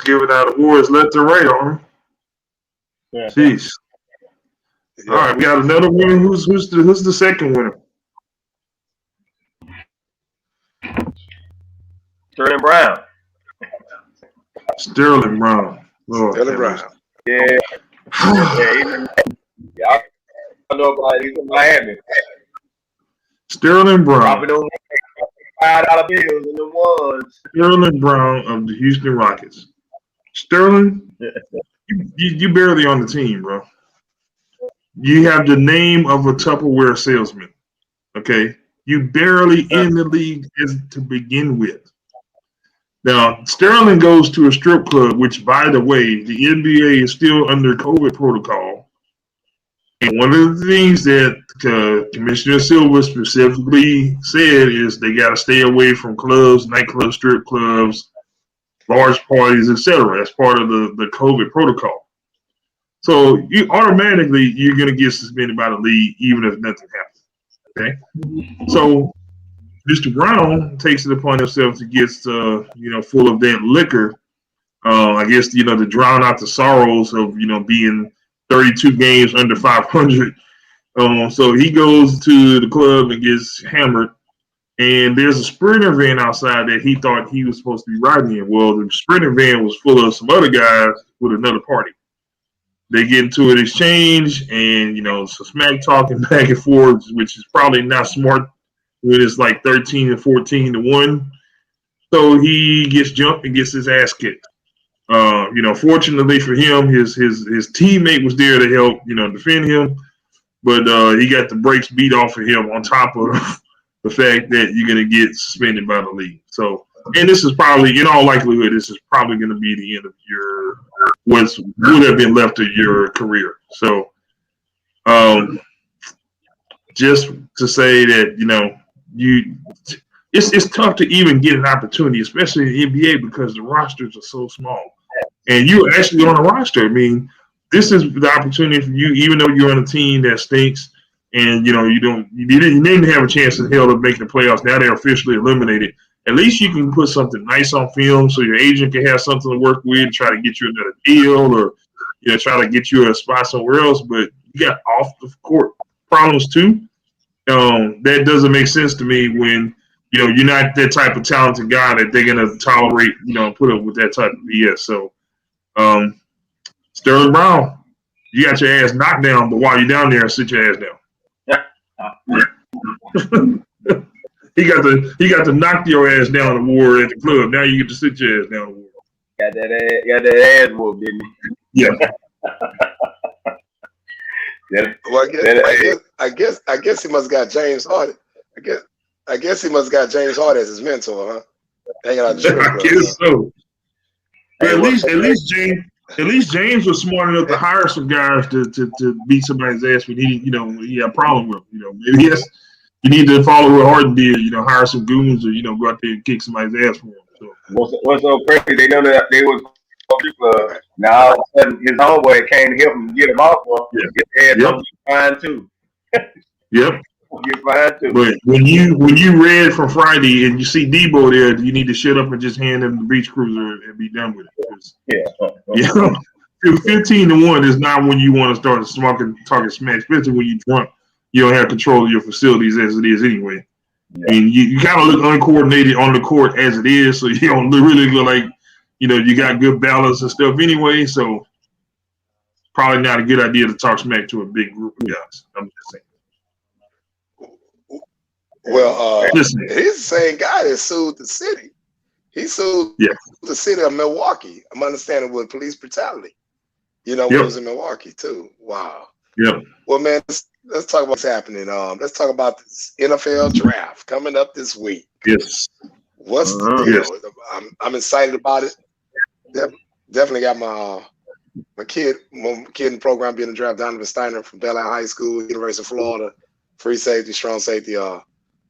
giving out awards left and right on him. Yeah. Jeez. All right, we got another winner. Who's the second winner? Sterling Brown. Sterling Brown. Lord, Sterling Brown. Yeah. Yeah. I know about it. He's in Miami. Sterling Brown. Dropping those $5 bills in the ones. Sterling Brown of the Houston Rockets. Sterling, you barely on the team, bro. You have the name of a Tupperware salesman. Okay, you barely in the league as to begin with. Now, Sterling goes to a strip club, which, by the way, the NBA is still under COVID protocol. And one of the things that Commissioner Silver specifically said is they got to stay away from clubs, nightclubs, strip clubs, large parties, etc. That's part of the COVID protocol. So you're going to get suspended by the league even if nothing happens. Okay, so Mr. Brown takes it upon himself to get full of that liquor. I guess to drown out the sorrows of being 32 games under 500. So he goes to the club and gets hammered. And there's a Sprinter van outside that he thought he was supposed to be riding in. Well, the Sprinter van was full of some other guys with another party. They get into an exchange and, some smack talking back and forth, which is probably not smart when it's like 13 and 14 to 1. So he gets jumped and gets his ass kicked. Fortunately for him, his teammate was there to help, defend him. But he got the brakes beat off of him on top of the fact that you're going to get suspended by the league. So, and this is probably, in all likelihood, this is probably going to be the end of what would have been left of your career. So, just to say that, it's tough to even get an opportunity, especially in the NBA, because the rosters are so small. And you're actually on a roster. I mean, this is the opportunity for you, even though you're on a team that stinks and you didn't have a chance in hell of making the playoffs. Now they're officially eliminated. At least you can put something nice on film so your agent can have something to work with and try to get you another deal or try to get you a spot somewhere else. But you got off the court problems too. That doesn't make sense to me when you're not that type of talented guy that they're gonna tolerate, put up with that type of BS. So Sterling Brown, you got your ass knocked down, but while you're down there, sit your ass down. He got to knock your ass down award at the club. Now you get to sit your ass down award. Got that ass whooped, didn't he? Yeah. Well, I guess he must got James Harden. I guess he must got James Harden as his mentor, huh? Hanging out the strip club. I guess so. But at least James was smart enough to hire some guys to beat somebody's ass when he had a problem with him. Maybe you need to follow what Harden did. Hire some goons or go out there and kick somebody's ass for him. So. What's so crazy? They know that they was now all of a sudden his homeboy came to help him get him off. Get fine too. Yep. Get fine too. But when you read from Friday and you see Debo there, you need to shut up and just hand him the beach cruiser and be done with it. 15-1 is not when you want to start talking smack, especially when you're drunk. You don't have control of your facilities as it is anyway. Yeah. I mean, you kind of look uncoordinated on the court as it is, so you don't really look like you got good balance and stuff anyway. So probably not a good idea to talk smack to a big group of guys. I'm just saying. Well, he's the same guy that sued the city. He sued the city of Milwaukee. I'm understanding with police brutality. When it was in Milwaukee too. Wow. Yep. Well, man, let's talk about what's happening. Let's talk about this NFL draft coming up this week. Yes. What's the deal? I'm excited about it. Definitely got my kid in the program being a draft. Donovan Steiner from Bel Air High School, University of Florida, free safety, strong safety.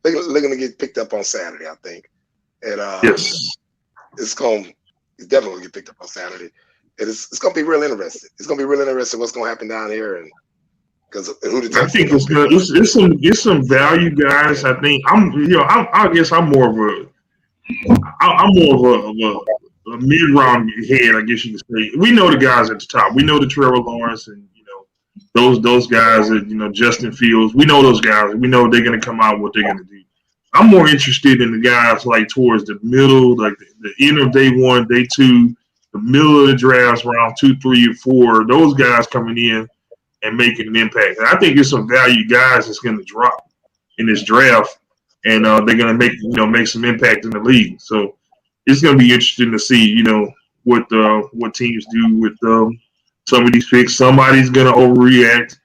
Looking to get picked up on Saturday, I think. And it's definitely gonna get picked up on Saturday. And it's gonna be real interesting. It's gonna be real interesting what's gonna happen down here, and because who the I think it's some value guys. I think I guess I'm more of a a mid-round head, I guess you could say. We know the guys at the top. We know the Trevor Lawrence and those guys that Justin Fields. We know those guys. We know they're going to come out what they're going to do. I'm more interested in the guys like towards the middle, like the end of day 1, day 2, the middle of the drafts, round 2, 3, and 4. Those guys coming in and making an impact. And I think there's some value guys that's going to drop in this draft, and they're going to make some impact in the league. So it's going to be interesting to see, what teams do with some of these picks. Somebody's going to overreact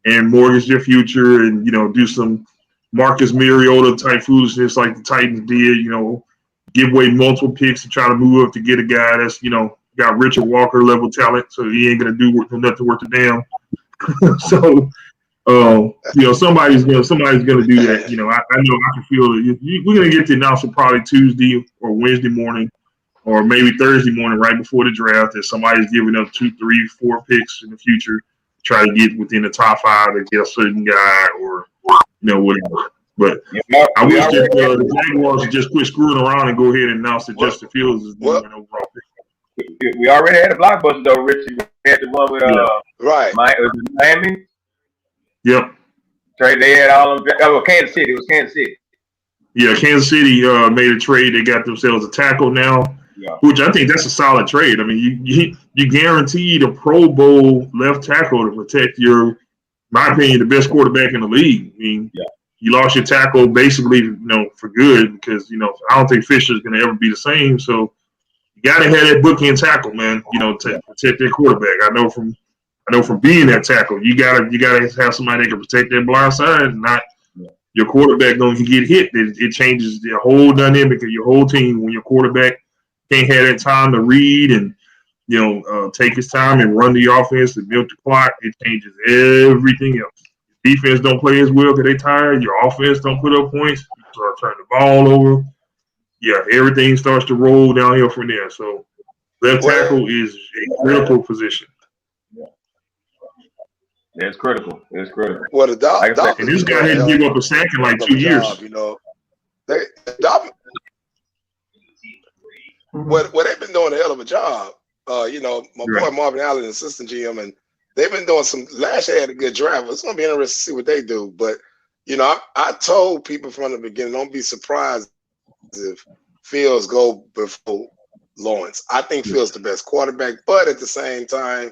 and mortgage their future and, do some Marcus Mariota type foolishness like the Titans did, give away multiple picks to try to move up to get a guy that's, got Richard Walker level talent. So he ain't going to do nothing worth a damn. So, somebody's going to do that. I know I can feel it. We're going to get the announcement probably Tuesday or Wednesday morning, or maybe Thursday morning, right before the draft, that somebody's giving up 2, 3, 4 picks in the future, to try to get within the top 5 to get a certain guy or whatever. But I wish that the Jaguars would just quit screwing around and go ahead and announce that Justin Fields is the overall pick. We already had a blockbuster though, Richie. We had the one with Miami. Yep. They had all of them. Oh, Kansas City. It was Kansas City. Yeah, Kansas City made a trade. They got themselves a tackle now, which I think that's a solid trade. I mean, you guaranteed a Pro Bowl left tackle to protect your, in my opinion, the best quarterback in the league. I mean, you lost your tackle basically, for good because, I don't think Fisher's going to ever be the same. So you got to have that bookend tackle, man, to protect their quarterback. I know from being that tackle, you gotta have somebody that can protect their blind side and not your quarterback going to get hit. It changes the whole dynamic of your whole team when your quarterback can't have that time to read and take his time and run the offense and milk the clock. It changes everything else. Defense don't play as well because they tired. Your offense don't put up points. You start turning the ball over. Yeah, everything starts to roll downhill from there. So left tackle is a critical position. Yeah, it's critical. It's critical. Well, the and this guy had to give up a sack in like 2 years. What they've been doing a hell of a job. My boy Marvin Allen, assistant GM, and they've been doing some. Last year had a good draft. It's going to be interesting to see what they do. But I told people from the beginning, don't be surprised if Fields go before Lawrence. I think Fields the best quarterback, but at the same time,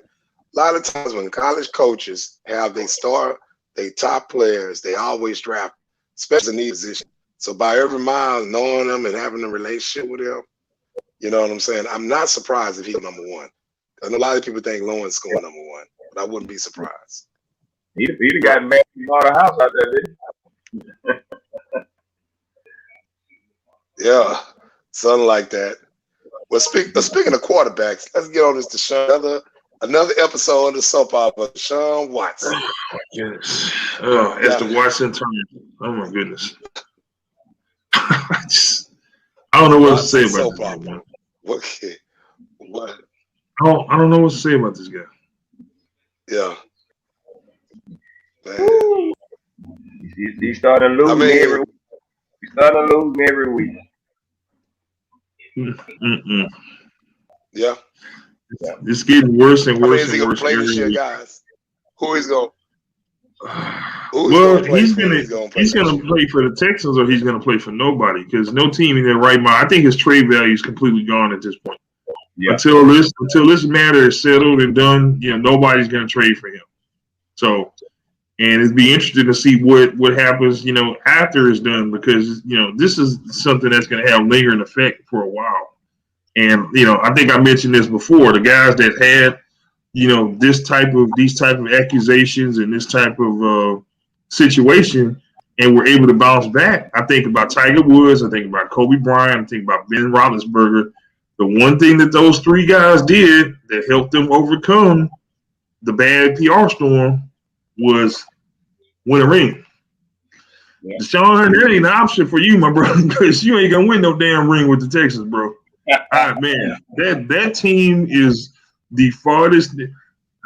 a lot of times when college coaches have they top players, they always draft, especially in the position. So by every mile, knowing them and having a relationship with them, you know what I'm saying? I'm not surprised if he's number 1. I know a lot of people think Lawrence going number 1, but I wouldn't be surprised. He got mad and bought a house out there, didn't he? Yeah, something like that. Well, speaking of quarterbacks, let's get on this Deshaun. Another episode of the soap opera, Deshaun Watson. Oh my goodness! It's the Watson turn. Oh my goodness! I don't know what to say about this guy. Okay, what? I don't know what to say about this guy. Yeah. Man. He's starting to lose every week. He's starting to lose every week. Yeah. It's getting worse and worse and worse. Play this year, guys? Who is going? He's gonna play for the Texans, or he's gonna play for nobody because no team in their right mind. I think his trade value is completely gone at this point. Yeah. Until this matter is settled and done, nobody's gonna trade for him. So, and it'd be interesting to see what happens, after it's done because this is something that's gonna have lingering effect for a while. And I think I mentioned this before. The guys that had, these type of accusations and this type of situation, and were able to bounce back. I think about Tiger Woods. I think about Kobe Bryant. I think about Ben Roethlisberger. The one thing that those 3 guys did that helped them overcome the bad PR storm was win a ring. Yeah. Deshaun, that ain't an option for you, my brother, because you ain't gonna win no damn ring with the Texans, bro. Man, that team is the farthest.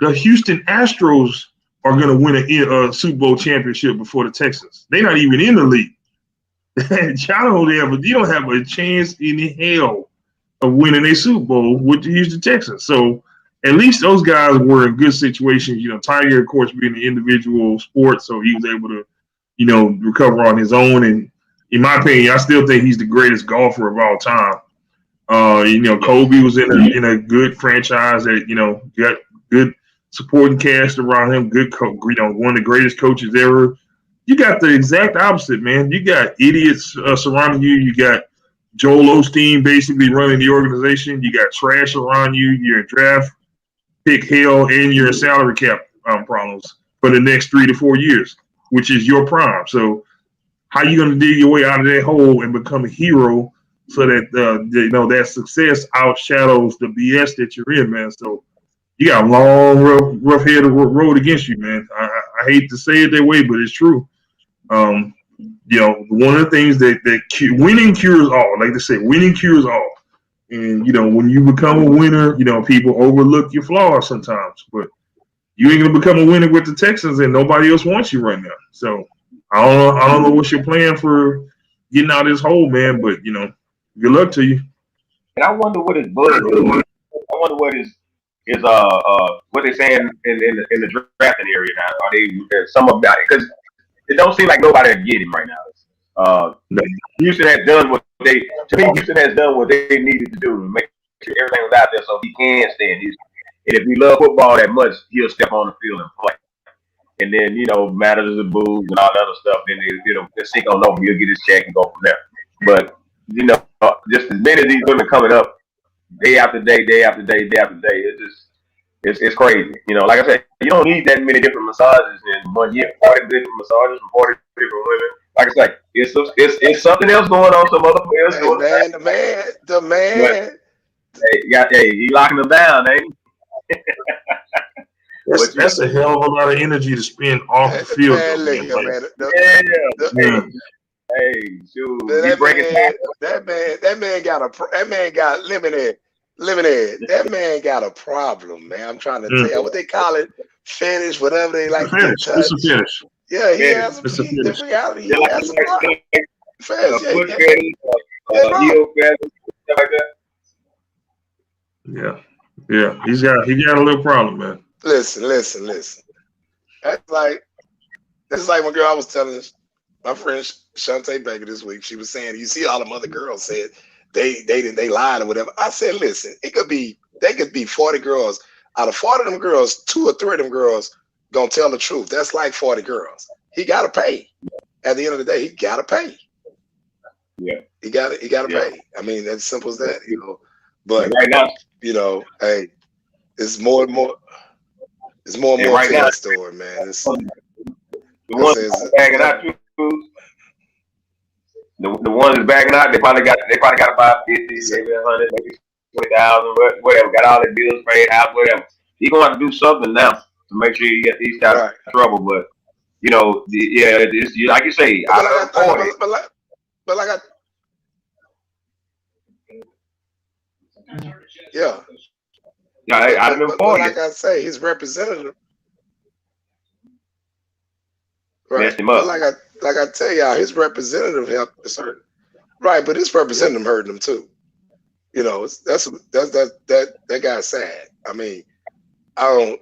The Houston Astros are going to win a Super Bowl championship before the Texans. They're not even in the league. You don't have a chance in hell of winning a Super Bowl with the Houston Texans. So at least those guys were in good situations. Tiger, of course, being an individual sport, so he was able to, recover on his own. And in my opinion, I still think he's the greatest golfer of all time. Kobe was in a good franchise that, got good supporting cast around him, good one of the greatest coaches ever. You got the exact opposite, man. You got idiots surrounding you. You got Joel Osteen basically running the organization. You got trash around you. You're in draft pick hell, and you're in salary cap problems for the next 3 to 4 years, which is your prime. So how you going to dig your way out of that hole and become a hero so that that success outshadows the BS that you're in, man? So you got a long, rough head of road against you, man. I hate to say it that way, but it's true. One of the things that winning cures all. Like they say, winning cures all. And when you become a winner, people overlook your flaws sometimes. But you ain't gonna become a winner with the Texans, and nobody else wants you right now. So I don't know what's your plan for getting out of this hole, man. But good luck to you. And I wonder what his buzz is. I wonder what his what they're saying in the drafting area now. Are they some about it? Because it don't seem like nobody can get him right now. Houston has done what Houston has done what they needed to do to make sure everything was out there so he can stay in Houston. And if he loves football that much, he'll step on the field and play. And then, matters of booze and all that other stuff, then they'll sink on over. He'll get his check and go from there. But, just as many of these women coming up day after day, it's crazy. Like I said, you don't need that many different massages in 1 year. 40 different massages from 40 different women. Like I say, it's something else going on. Some other players doing it. The man. He locking them down, ain't he? That's a hell of a lot of energy to spend off the field. Hey, shoot. That man got Lemonhead. That man got a problem, man. I'm trying to tell you what they call it, finish, whatever they like to touch. It's a finish. Yeah, he has a reality. He has a problem. Yeah. He's got a little problem, man. Listen. That's like one girl I was telling my friend Shantae Baker this week. She was saying, you see all them other girls said they lied or whatever. I said, listen, they could be 40 girls. Out of 40 of them girls, 2 or 3 of them girls gonna tell the truth. That's like 40 girls. He gotta pay. At the end of the day, he gotta pay. Yeah. He gotta pay. I mean, that's simple as that, But right now, hey, it's more and more to that story, man. The ones bagging out the ones that's bagging out, they probably got about 50, maybe 100, maybe 20,000, whatever. Got all their bills paid out, whatever. He gonna have to do something now to make sure he gets these out of trouble. But it's like you say, like I say, his representative. Right. But like I tell y'all, his representative helped us hurt. Right, but his representative hurting him too. That guy's sad. I mean, I know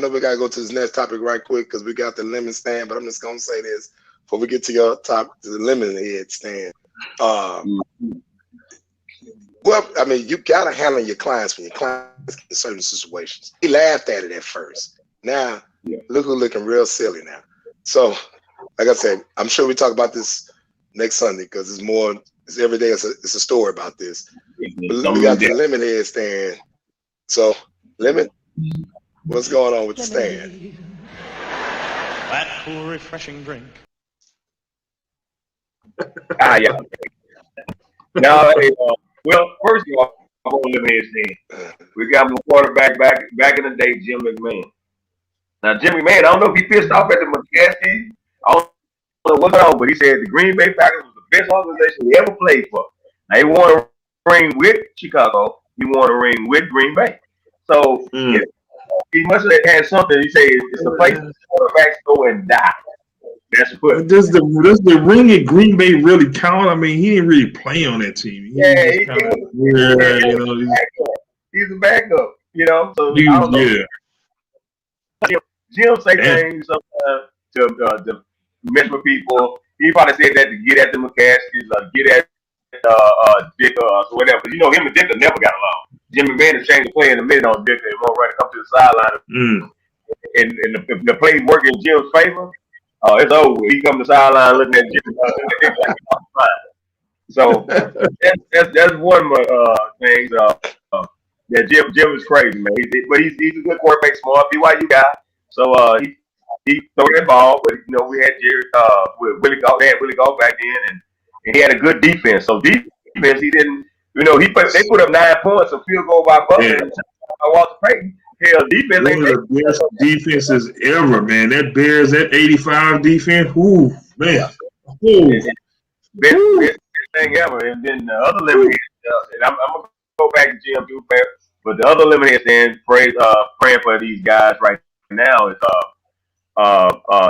we gotta go to this next topic right quick because we got the lemon stand, but I'm just gonna say this before we get to your top to the Lemonhead stand. Well, I mean, you gotta handle your clients when your clients get in certain situations. He laughed at it at first. Now, look who's looking real silly now. So, like I said, I'm sure we talk about this next Sunday because it's every day. It's a story about this. But we got the Lemonhead stand. So, Lemon, what's going on with the stand? That cool, refreshing drink. Yeah. No, well, first of all, I'm on Lemonhead stand. We got my quarterback back in the day, Jim McMahon. Now, Jimmy McMahon, I don't know if he pissed off at the McCaskey. I don't know what's going on, but he said the Green Bay Packers was the best organization he ever played for. Now, he won a ring with Chicago. He won a ring with Green Bay. So, he must have had something. He said it's the place quarterbacks go and die. That's what. Does the ring at Green Bay really count? I mean, he didn't really play on that team. He's a backup. You know, so I don't know. Jim say things sometimes to mess with people. He probably said that to get at the McCaskies or get at Dick or whatever. But you know, him and Dick never got along. Jim McMahon has changed the play in the minute on Dick and won't run to come to the sideline. And the play work in Jim's favor. It's over. He come to the sideline looking at Jim. So that's one of my things. Yeah, Jim is crazy, man. But he's a good quarterback, smart BYU guy. So he throw that ball, but you know we had Jerry with Willie Gault. They had Willie Gault back then, and he had a good defense. So defense, he didn't. You know, they put up 9 points, a field goal by Butler and Walter Payton. Hell, defense one of the best defenses ever, man. That Bears, that 85 defense, ooh, man. Best thing ever. And then the other Lemonhead, and I'm going to go back to Jim too, but the other Lemonhead stand praying for these guys right now is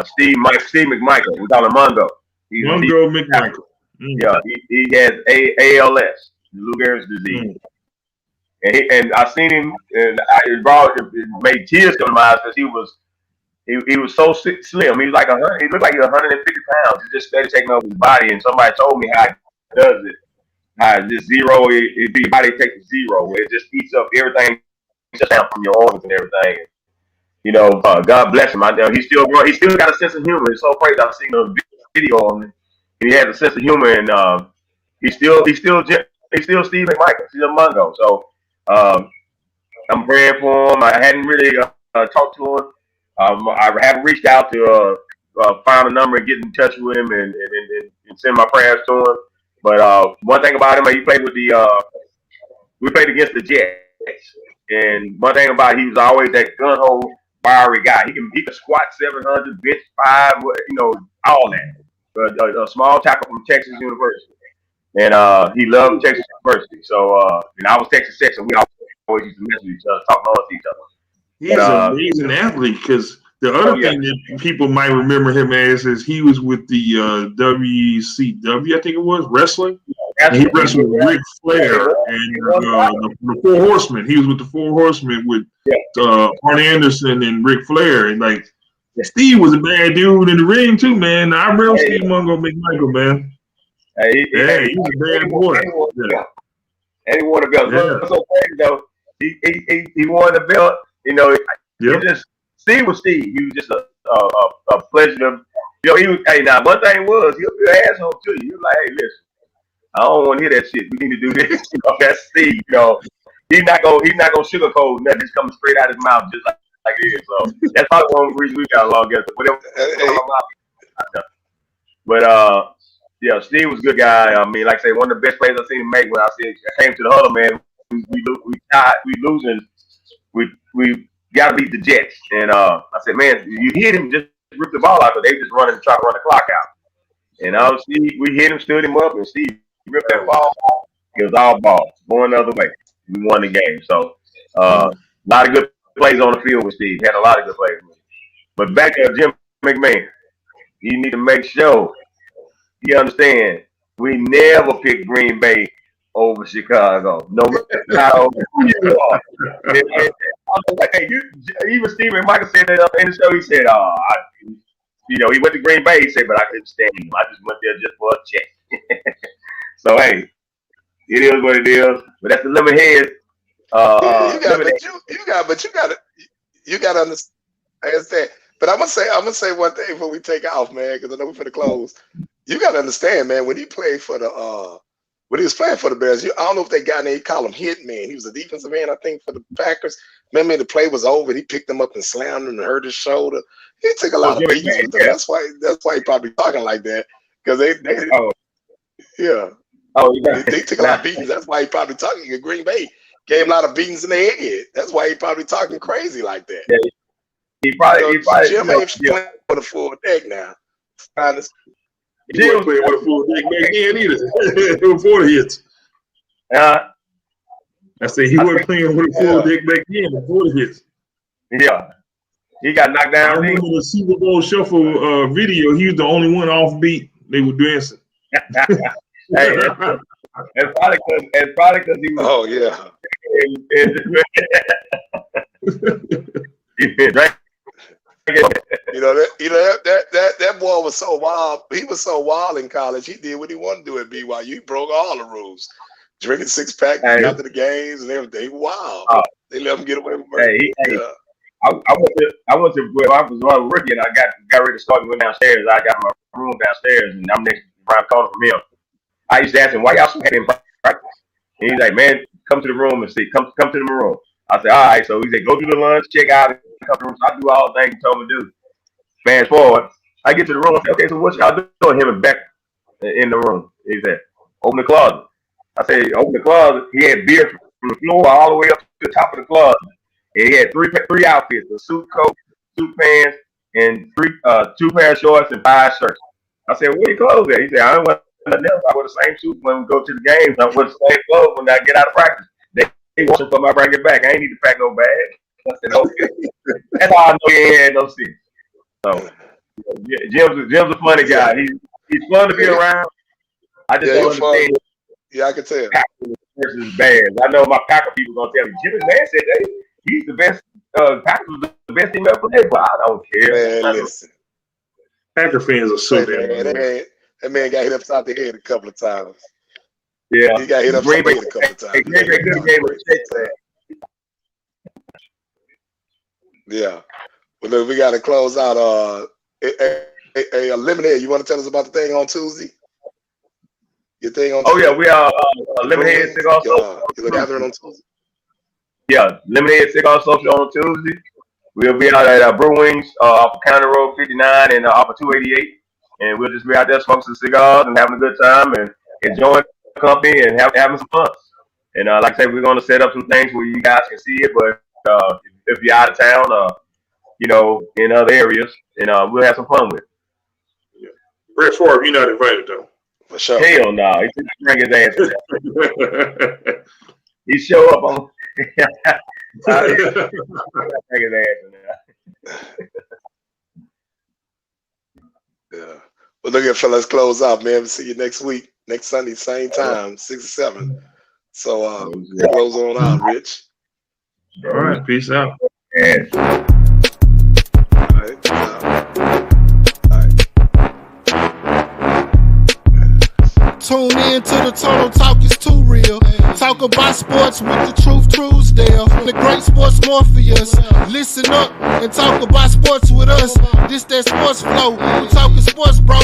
Steve McMichael. We call him Mungo. Mungo McMichael. Yeah, he has ALS, Lou Gehrig's disease. And I seen him, and it made tears come to my eyes because he was so slim. He was like he looked like he was 150 pounds. He just started taking over his body, and somebody told me how he does it. How this zero, your body takes a zero, where it just eats up everything, just down from your organs and everything. You know, God bless him. He still got a sense of humor. It's so crazy. I've seen a video on him, and he has a sense of humor, and he's still Steve McMichael. He's a Mungo. So. I'm praying for him. I hadn't really talked to him. I haven't reached out to find a number and get in touch with him and send my prayers to him. But one thing about him, we played against the Jets, and one thing about he was always that gun hole fiery guy. He can squat 700, bench 5, you know, all that. A small tackle from Texas University. And he loved Texas University. So, and I was Texas Tech, so we always used to mess with each other, talk noise to each other. He's an amazing athlete because the other thing that people might remember him as is he was with the WCW, I think it was, wrestling. And he wrestled with Ric Flair and the Four Horsemen. He was with the Four Horsemen with Arn Anderson and Ric Flair. And like, Steve was a bad dude in the ring too, man. I remember Steve Mungo McMichael, man. He was a bad boy. And he won the belt. Yeah. So crazy though. He won the belt. You know, Steve was Steve. He was just a pleasure. You know, he was. Hey, now one thing was he'll be an asshole too. He was like, hey, listen, I don't want to hear that shit. We need to do this. You know, that's Steve. You know, he's not gonna sugarcoat nothing. It's coming straight out of his mouth just like it is. So that's probably one reason we got along together. But yeah, Steve was a good guy. I mean, like I say, one of the best plays I've seen him make when I came to the huddle, man. We losing. We got to beat the Jets. And I said, man, you hit him, just rip the ball out, but they just trying to run the clock out. And obviously, we hit him, stood him up, and Steve ripped that ball. It was all ball, going the other way. We won the game. So a lot of good plays on the field with Steve. Had a lot of good plays. But back to Jim McMahon, you need to make sure you understand, we never pick Green Bay over Chicago. No matter how who you are. Even Steve McMichael said that in the show. He said, he went to Green Bay. He said, but I couldn't stand him. I just went there just for a check. So, hey, it is what it is. But that's the Lemonhead. You got to understand. But I'm gonna say one thing before we take off, man, because I know we're finna close. You got to understand, man, when he played for when he was playing for the Bears, I don't know if that guy named, he called him Hitman. He was a defensive end, I think, for the Packers. Remember, the play was over, and he picked him up and slammed him and hurt his shoulder. He took a lot of beatings with them. That's why he probably talking like that, because they took a lot of beatings. That's why he probably talking. Green Bay gave him a lot of beatings in the head. That's why he probably talking crazy like that. Yeah, he probably Jim ain't playing with a full deck now. He wasn't playing with a full deck back then either. Before the hits. I said he wasn't playing with a full deck back then before the hits. Yeah. He got knocked I down. remember the Super Bowl Shuffle video. He was the only one off beat. They were dancing. Hey, it's probably because he was. Oh yeah. That boy was so wild. He was so wild in college. He did what he wanted to do at BYU. He broke all the rules. Drinking 6-pack after the games and everything. Wow. They let him get away with murder. I went to when I was a rookie and I got ready to start and went downstairs. I got my room downstairs and I'm next around the corner from him. I used to ask him, why y'all so happy in practice? And he's like, man, come to the room and see. Come to the room. I said, all right. So he said, go to the lunch, check out, and come to the room. So I do all the things he told me to do. Fast forward, I get to the room. I say, okay, so what y'all doing? Him and Beck in the room. He said, open the closet. I said, open the closet. He had beer from the floor all the way up to the top of the closet. And he had three outfits: a suit coat, suit pants, and 2 pair of shorts and 5 shirts. I said, where your clothes at? He said, I don't want nothing else. I wear the same suit when we go to the games. I wear the same clothes when I get out of practice. They want to put my bring it back. I ain't need to pack no bag. I said, okay. That's how I know he ain't had no sense. So Jim's a funny guy. He's fun to be around. I just don't understand. Yeah, I can tell. Packers versus Bears. I know my Packer people gonna tell me. Jimmy Man said he's the best. Packers was the best team ever played, but I don't care. Man, listen. Packer fans are so damn good. That man got hit upside the head a couple of times. Yeah, he got hit upside the head a couple of times. Yeah. Well, look, we got to close out. Lemonhead, you want to tell us about the thing on Tuesday? Your thing on Tuesday? Oh, yeah, we are Lemonhead Cigar Social. You're gathering on Tuesday? Yeah, Lemonhead Cigar Social on Tuesday. We'll be out at Brewings off of County Road 59 and off of 288. And we'll just be out there smoking some cigars and having a good time and enjoying the company and having some fun. And like I said, we're going to set up some things where you guys can see it, but if you're out of town, in other areas, and we'll have some fun with it. Yeah. Brett Favre, you're not invited though. For sure. Hell no, he didn't bring his ass. He show up on. Bring his ass. Yeah. Well, look at fellas, close out, man. We'll see you next week, next Sunday, same time, 6 or 7. So close on out, Rich. All right, peace out. Yeah. Tune in to the Total Talk is too real. Talk about sports with the truth, Truesdale. The Great Sports Morpheus. Listen up and talk about sports with us. This that sports flow. We talking sports, bro.